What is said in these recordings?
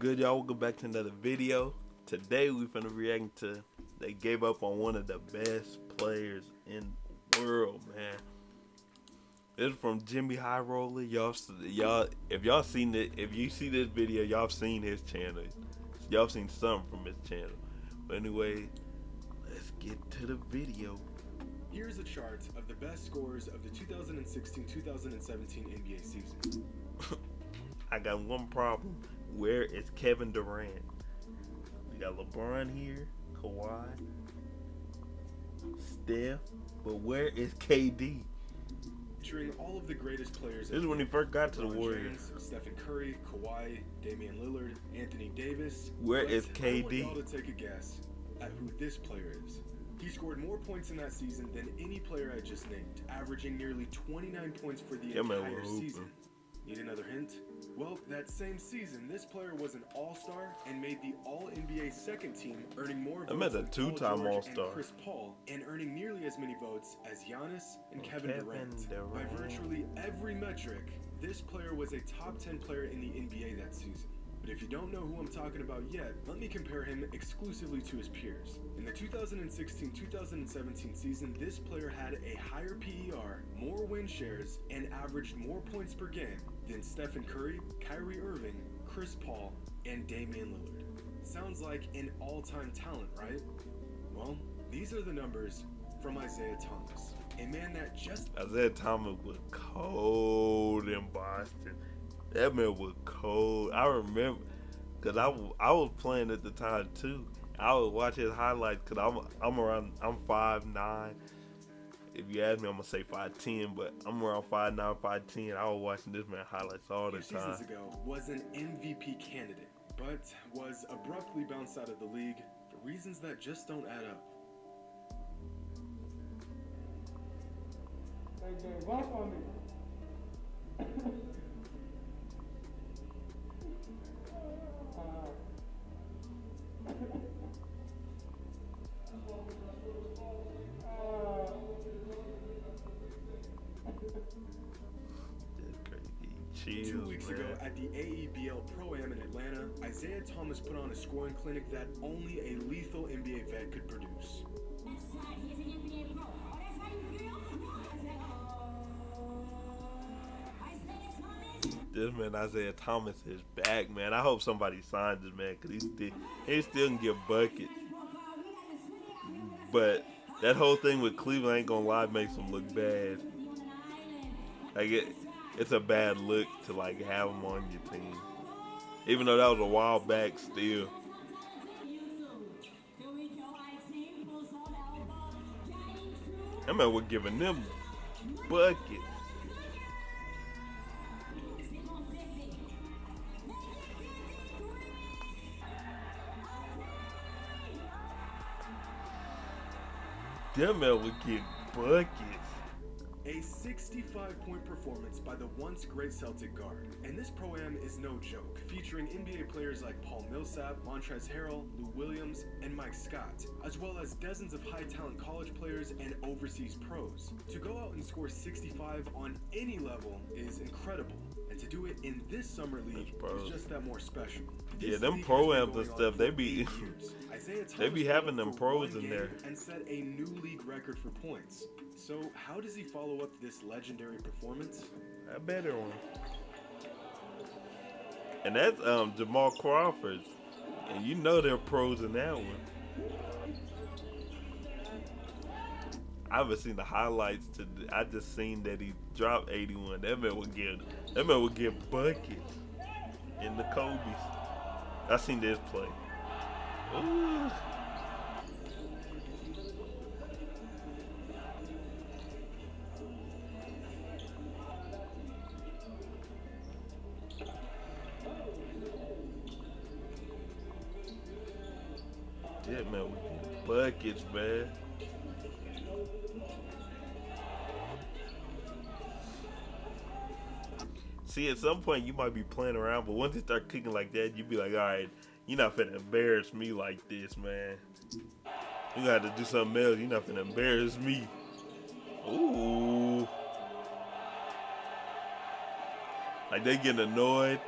good, y'all? Welcome back to another video. Today we finna react to they gave up on one of the best players in the world, man. This is from Jimmy High Roller. If y'all seen it, if you see this video, y'all seen his channel. Y'all seen something from his channel. But anyway, let's get to the video. Here's a chart of the best scorers of the 2016-2017 NBA season. I got one problem. Where is Kevin Durant? We got LeBron here, Kawhi, Steph, but where is KD? Featuring all of the greatest players. This is when he first got to the Warriors. James, Stephen Curry, Kawhi, Damian Lillard, Anthony Davis. Where is KD? I want y'all to take a guess at who this player is. He scored more points in that season than any player I just named, averaging nearly 29 points for the entire season. Need another hint? Well, that same season, this player was an all-star and made the All-NBA second team, earning more votes than two-time all-star and Chris Paul, and earning nearly as many votes as Giannis and Kevin Durant. By virtually every metric, this player was a top 10 player in the NBA that season. But if you don't know who I'm talking about yet, let me compare him exclusively to his peers. In the 2016-2017 season, this player had a higher PER, more win shares, and averaged more points per game than Stephen Curry, Kyrie Irving, Chris Paul, and Damian Lillard. Sounds like an all-time talent, right? Well, these are the numbers from Isaiah Thomas, a man that just... Isaiah Thomas was cold in Boston. That man was cold. I remember, cause I was playing at the time too. I would watch his highlights, cause I'm 5'9". If you ask me, I'm gonna say 5'10", but I'm around 5'9", 5'10". I was watching this man highlights all the time. Seasons ago, was an MVP candidate, but was abruptly bounced out of the league for reasons that just don't add up. They gave up on me. 2 weeks ago at the AEBL Pro-Am in Atlanta, Isaiah Thomas put on a scoring clinic that only a lethal NBA vet could produce. This man Isaiah Thomas is back, man. I hope somebody signs this man, because he still can get buckets. But that whole thing with Cleveland, ain't gonna lie, makes him look bad. Like it's a bad look to like have him on your team, even though that was a while back. Still, that man was giving them buckets. That man would get buckets. A 65-point performance by the once great Celtic guard. And this Pro-Am is no joke, featuring NBA players like Paul Millsap, Montrezl Harrell, Lou Williams, and Mike Scott, as well as dozens of high-talent college players and overseas pros. To go out and score 65 on any level is incredible, and to do it in this summer league is just that more special. Yeah, them Pro-Ams and stuff, they be having them pros in there. And set a new league record for points. So how does he follow up this legendary performance? A better one. And that's Jamal Crawford. And you know they're pros in that one. I haven't seen the highlights I just seen that he dropped 81. That man would get buckets in the Kobe's. I seen this play. Ooh. Yeah, man, we get buckets, man. See, at some point you might be playing around, but once you start kicking like that, you be like, all right, you're not finna embarrass me like this, man. You gotta do something else. You're not finna embarrass me. Ooh. Like they getting annoyed.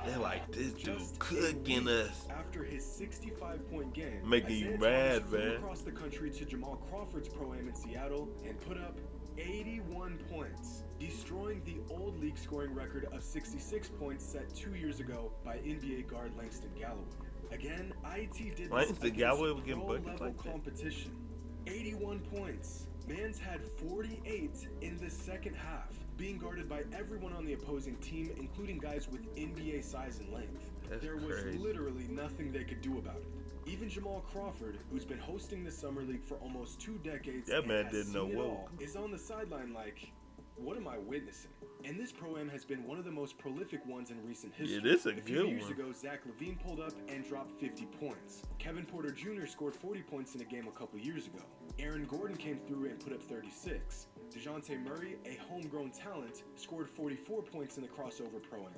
They're like, this dude Just cooking us. After his 65-point game, Making you Isaiah mad, Thomas flew man. across the country to Jamal Crawford's pro-am in Seattle and put up 81 points, destroying the old league scoring record of 66 points set 2 years ago by NBA guard Langston Galloway. Again, IT did Langston Galloway was getting buckets pro-level like that. competition. 81 points. Mans had 48 in the second half, being guarded by everyone on the opposing team, including guys with NBA size and length. There was literally nothing they could do about it. Even Jamal Crawford, who's been hosting the Summer League for almost 2 decades That man and has didn't know seen it what. all, is on the sideline like, what am I witnessing? And this pro-am has been one of the most prolific ones in recent history. Yeah, this a few good years one. ago, Zach LaVine pulled up and dropped 50 points. Kevin Porter Jr. scored 40 points in a game a couple years ago. Aaron Gordon came through and put up 36. DeJounte Murray, a homegrown talent, scored 44 points in the crossover pro-am.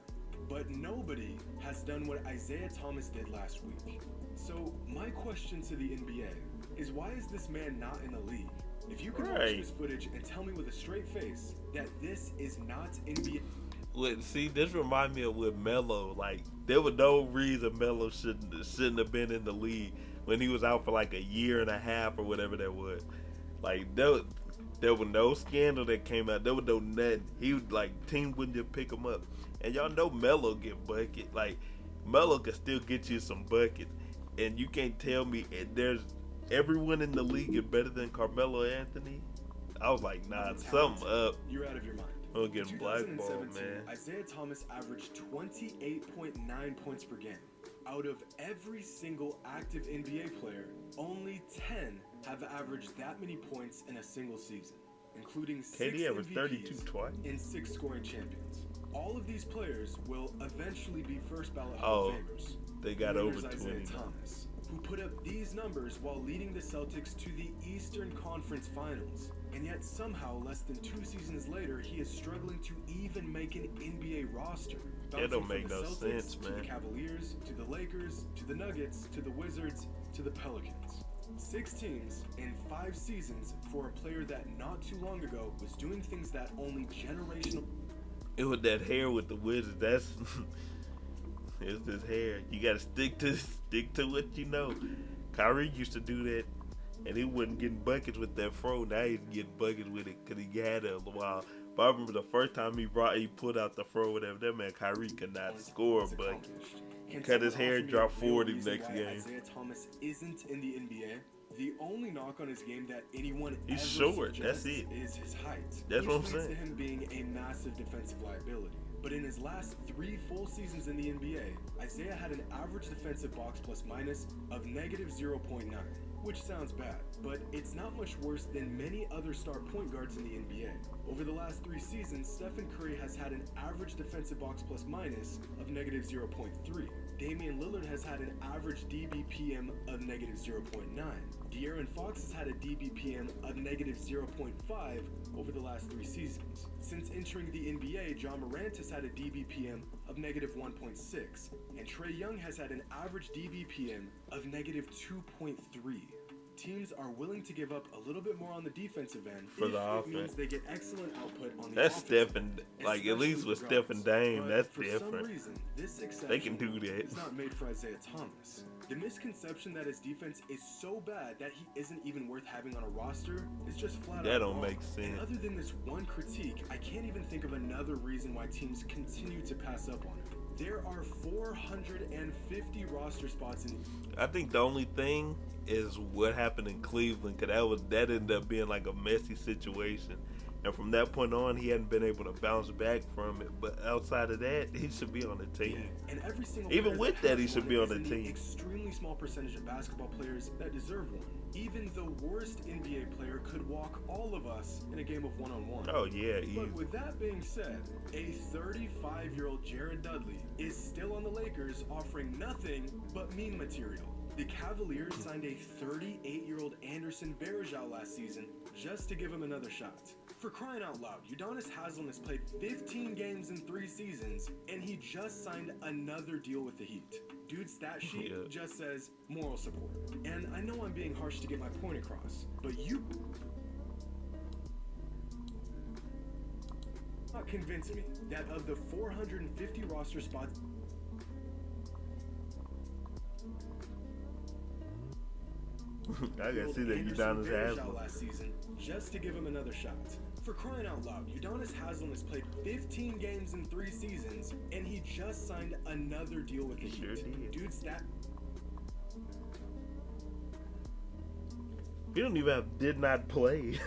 But nobody has done what Isaiah Thomas did last week. So my question to the NBA is, why is this man not in the league? If you can watch this footage and tell me with a straight face that this is not NBA. See, this remind me of with Melo. Like, there was no reason Melo shouldn't have been in the league when he was out for like a year and a half or whatever that was. Like, there was no scandal that came out. There was no nothing. He would, like, team wouldn't just pick him up. And y'all know Melo get bucket. Like, Melo can still get you some buckets. And you can't tell me there's everyone in the league is better than Carmelo Anthony. I was like, nah, something up. You're out of your mind. I'm getting blackballed, man. Isaiah Thomas averaged 28.9 points per game. Out of every single active NBA player, only 10 have averaged that many points in a single season, including 6 KD averaged MVPs 32 twice and 6 scoring champions. All of these players will eventually be first ballot Hall of Famers. They got Winners over 20 Isaiah now. Thomas, who put up these numbers while leading the Celtics to the Eastern Conference Finals. And yet somehow, less than 2 seasons later, he is struggling to even make an NBA roster. That don't Bouncing make from the no Celtics sense, to man. the Cavaliers, to the Lakers, to the Nuggets, to the Wizards, to the Pelicans. 6 teams in 5 seasons for a player that not too long ago was doing things that only generational... It was that hair with the Wizards. That's it's his hair. You gotta stick to what you know. Kyrie used to do that, and he wasn't getting buckets with that fro. Now he's getting buckets with it because he had it a while. But I remember the first time he put out the fro, whatever. That man Kyrie could not score a bucket. Cut his hair, drop 40 next game. Isaiah Thomas isn't in the NBA. The only knock on his game that anyone He's ever short, that's suggests it. is his height. That's what I'm Which leads saying. to him being a massive defensive liability. But in his last 3 full seasons in the NBA, Isaiah had an average defensive box plus minus of negative 0.9, which sounds bad, but it's not much worse than many other star point guards in the NBA. Over the last 3 seasons, Stephen Curry has had an average defensive box plus minus of negative 0.3. Damian Lillard has had an average DBPM of negative 0.9. De'Aaron Fox has had a DBPM of negative 0.5 over the last 3 seasons. Since entering the NBA, John Morant has had a DBPM of negative 1.6, and Trae Young has had an average DBPM of negative 2.3. Teams are willing to give up a little bit more on the defensive end For the if it offense. means they get excellent output on the That's offensive Steph and end, like at least with especially Steph and for guards. Dame, But that's for different. some reason, this exception They can do that. is not made for Isaiah Thomas. The misconception that his defense is so bad that he isn't even worth having on a roster is just flat out That don't wrong. make And sense. other than this one critique, I can't even think of another reason why teams continue to pass up on him. There are 450 roster spots in... I think the only thing is what happened in Cleveland, because that ended up being like a messy situation. And from that point on, he hadn't been able to bounce back from it. But outside of that, he should be on the team. And every single Even player with that, he has should one be on is the in team. Extremely small percentage of basketball players that deserve one. Even the worst NBA player could walk all of us in a game of one-on-one. Oh yeah, easy. But with that being said, a 35-year-old Jared Dudley is still on the Lakers offering nothing but meme material. The Cavaliers signed a 38-year-old Anderson Varejao last season just to give him another shot. For crying out loud, Udonis Haslem has played 15 games in 3 seasons, and he just signed another deal with the Heat. Dude's stat sheet just says moral support. And I know I'm being harsh to get my point across, but you not convince me that of the 450 roster spots I can see that Udonis Haslem last season just to give him another shot. For crying out loud, Udonis Haslem has played 15 games in 3 seasons, and he just signed another deal with the Heat. Sure did. Dude's that. He don't even have did not play.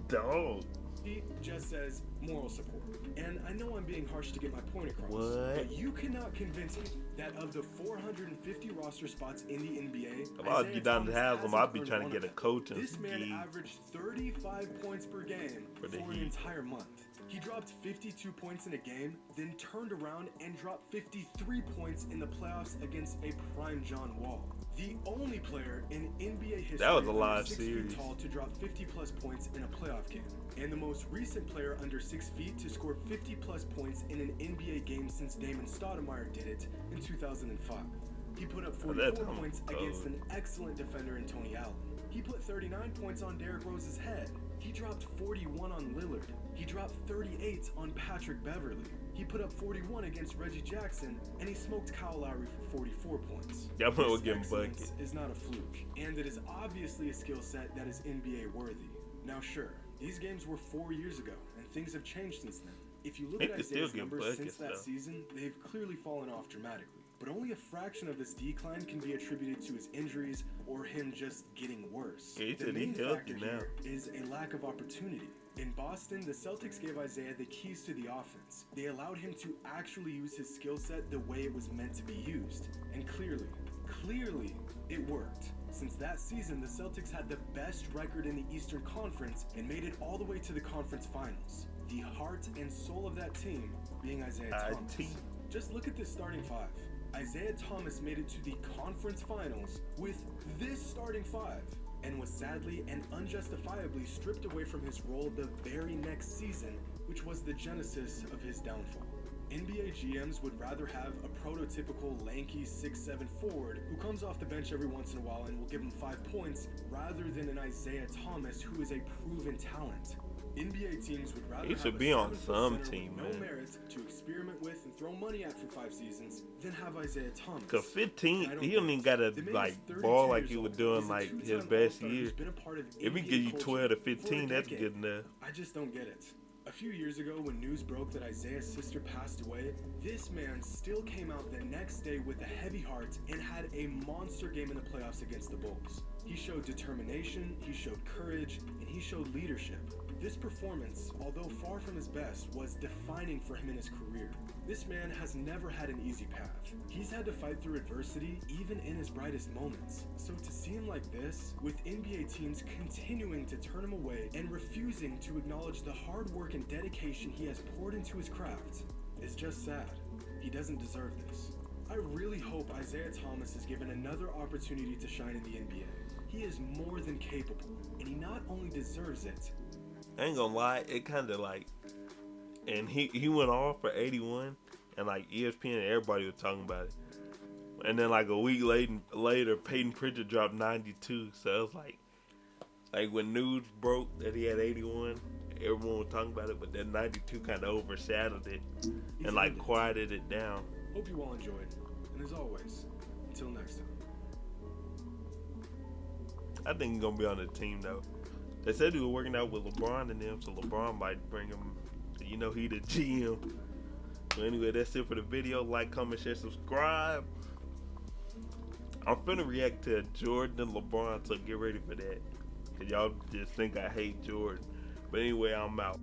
Dog. He just says moral support. And I know I'm being harsh to get my point across. What? But you cannot convince me that of the 450 roster spots in the NBA, If I was Udonis Haslem, I'd be trying to get a coaching This man gig. averaged 35 points per game For the for an Heat. entire month. He dropped 52 points in a game, then turned around and dropped 53 points in the playoffs against a prime John Wall. The only player in NBA history That was a under live 6 series. feet tall to drop 50-plus points in a playoff game. And the most recent player under 6 feet to score 50-plus points in an NBA game since Damon Stoudemire did it in 2005. He put up 44 points against an excellent defender in Tony Allen. He put 39 points on Derrick Rose's head. He dropped 41 on Lillard. He dropped 38 on Patrick Beverly. He put up 41 against Reggie Jackson, and he smoked Kyle Lowry for 44 points. Y'all might This give him excellence bucket. is not a fluke, and it is obviously a skill set that is NBA worthy. Now sure, these games were 4 years ago, and things have changed since then. If you look They at could still Isaiah's get numbers buckets, since that though. season, they've clearly fallen off dramatically. But only a fraction of this decline can be attributed to his injuries or him just getting worse. Yeah, he The said he main healthy factor now. here is a lack of opportunity. In Boston, the Celtics gave Isaiah the keys to the offense. They allowed him to actually use his skill set the way it was meant to be used. And clearly, it worked. Since that season, the Celtics had the best record in the Eastern Conference and made it all the way to the conference finals. The heart and soul of that team being Isaiah Thomas. Just look at this starting 5. Isaiah Thomas made it to the conference finals with this starting 5 and was sadly and unjustifiably stripped away from his role the very next season, which was the genesis of his downfall. NBA GMs would rather have a prototypical lanky 6'7" forward who comes off the bench every once in a while and will give them 5 points rather than an Isaiah Thomas who is a proven talent. NBA teams would rather He have should a be on 7-foot some center team, with no man. merit to experiment with and throw money at for 5 seasons than have Isaiah Thomas. Cause 15, And I don't he don't get even it. gotta The man like is 32 ball like years he was old. doing He's a like two-time his best All-Star year. who's been a part of If he NBA give you culture 12 to for a 15, that's decade. good enough. I just don't get it. A few years ago, when news broke that Isaiah's sister passed away, this man still came out the next day with a heavy heart and had a monster game in the playoffs against the Bulls. He showed determination, he showed courage, and he showed leadership. This performance, although far from his best, was defining for him in his career. This man has never had an easy path. He's had to fight through adversity, even in his brightest moments. So to see him like this, with NBA teams continuing to turn him away and refusing to acknowledge the hard work and dedication he has poured into his craft, is just sad. He doesn't deserve this. I really hope Isaiah Thomas is given another opportunity to shine in the NBA. He is more than capable, and he not only deserves it, I ain't gonna lie, it kind of like, and he went off for 81, and like ESPN and everybody was talking about it. And then like a week later, Peyton Pritchard dropped 92. So it was like when news broke that he had 81, everyone was talking about it, but then 92 kind of overshadowed it and like quieted it down. Hope you all enjoyed, and as always, until next time. I think he's gonna be on the team though. They said he was working out with LeBron and them, so LeBron might bring him. You know, he the GM. So anyway, that's it for the video. Like, comment, share, subscribe. I'm finna react to Jordan and LeBron, so get ready for that. Cause y'all just think I hate Jordan. But anyway, I'm out.